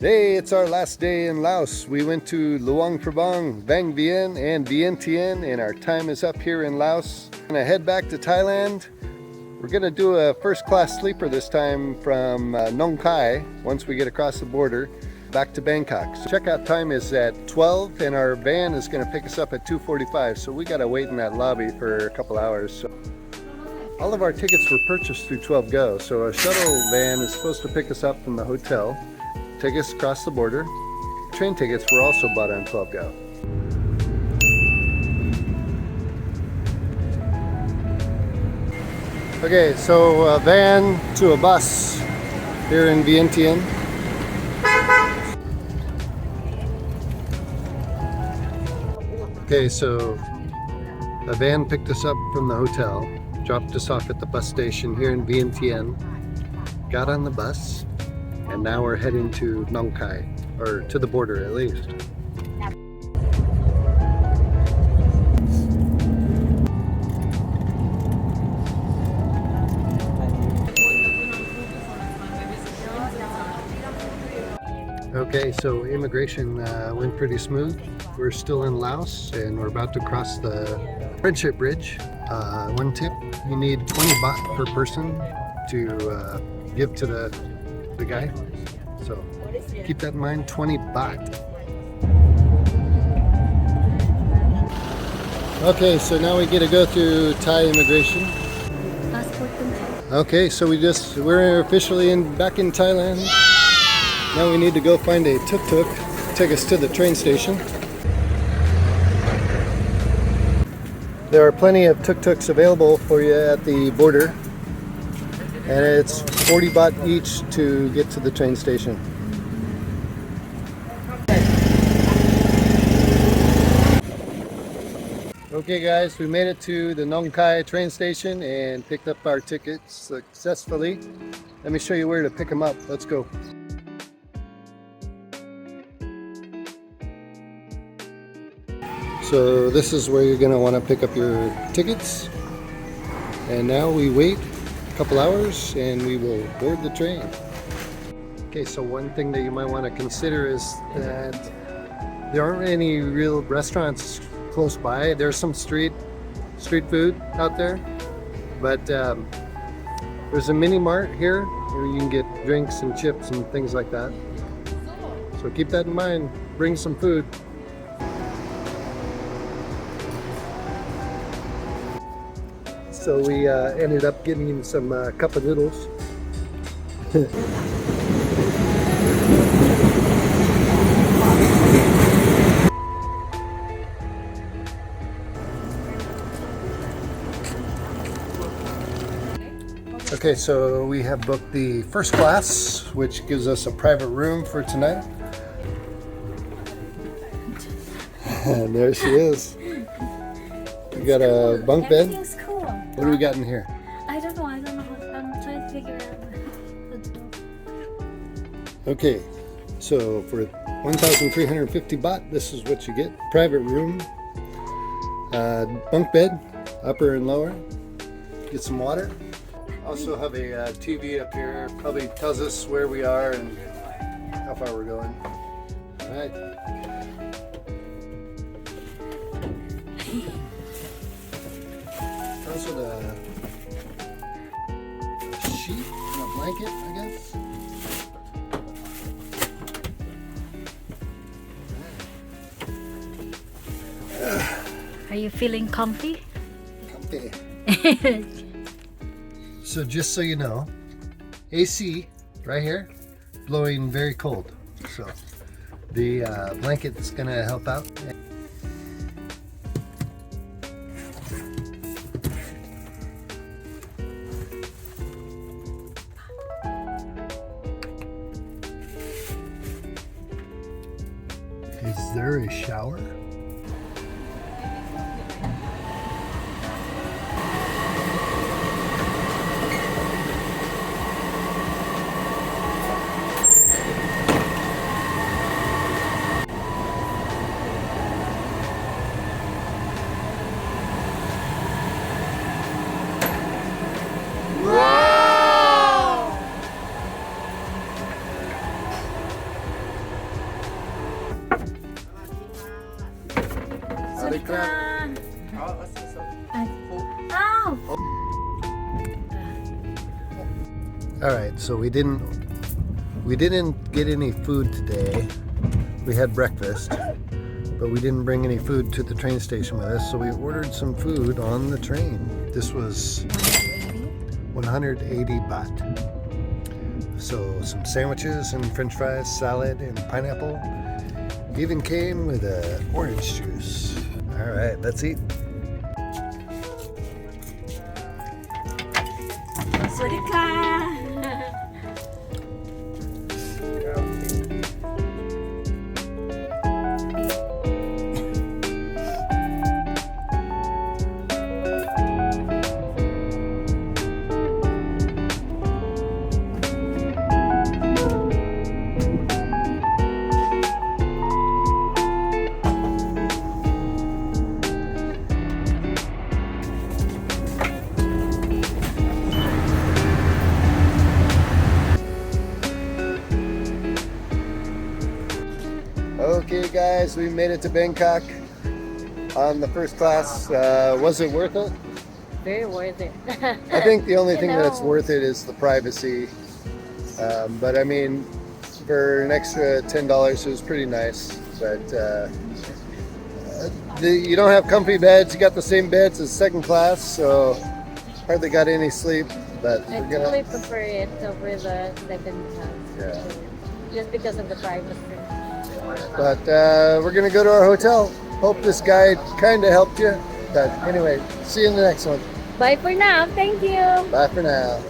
Hey, it's our last day in Laos. We went to Luang Prabang, Vang Vienne, and Vientiane, and our time is up here in Laos. We're gonna head back to Thailand. We're gonna do a first-class sleeper this time from Nong Khai, once we get across the border, back to Bangkok. So checkout time is at 12, and our van is gonna pick us up at 2:45, so we gotta wait in that lobby for a couple hours. So all of our tickets were purchased through 12 Go, so a shuttle van is supposed to pick us up from the hotel, take us across the border. Train tickets were also bought on 12 Go. Okay, so a van to a bus here in Vientiane. Okay, so a van picked us up from the hotel, dropped us off at the bus station here in Vientiane, got on the bus, and now we're heading to Nong Khai, or to the border at least. Okay, so immigration went pretty smooth. We're still in Laos and we're about to cross the friendship bridge. One tip, you need 20 baht per person to give to the guy. So keep that in mind, 20 baht. Okay, so now we get to go through Thai immigration. Okay, so we're officially back in Thailand. Now we need to go find a tuk-tuk to take us to the train station. There are plenty of tuk-tuks available for you at the border, and it's 40 baht each to get to the train station. Okay guys, we made it to the Nong Khai train station and picked up our tickets successfully. Let me show you where to pick them up. Let's go. So this is where you're going to want to pick up your tickets. And now we wait a couple hours and we will board the train. Okay, so one thing that you might want to consider is that there aren't any real restaurants close by. There's some street food out there, but there's a mini mart here where you can get drinks and chips and things like that. So keep that in mind. Bring some food. So we ended up getting some cup of noodles. Okay, so we have booked the first class, which gives us a private room for tonight. And there she is. We got a bunk bed. Everything's cool. What do we got in here? I don't know. I'm trying to figure out. Okay, so for 1,350 baht, this is what you get. Private room, bunk bed, upper and lower. Get some water. Also have a TV up here. Probably tells us where we are and how far we're going. All right. Also the sheet and a blanket, I guess. Are you feeling comfy? Comfy. So just so you know, AC right here, blowing very cold. So the blanket's gonna help out. Is there a shower? Sawadika. Oh. All right, so we didn't get any food today. We had breakfast, but we didn't bring any food to the train station with us, so we ordered some food on the train. This was 180 baht. So some sandwiches and french fries, salad, and pineapple. Even came with a orange juice. All right, let's eat. Sawadika. Okay guys, we made it to Bangkok on the first class. Was it worth it? Very worth it. I think the only You thing that's know. worth it is the privacy. But I mean, for an extra $10, it was pretty nice. But you don't have comfy beds. You got the same beds as second class, so hardly got any sleep. But I we're gonna, totally prefer it over the second class. Yeah. Just because of the privacy. but we're gonna go to our hotel. Hope this guide kind of helped you. But anyway, see you in the next one. Bye for now. Thank you. Bye for now.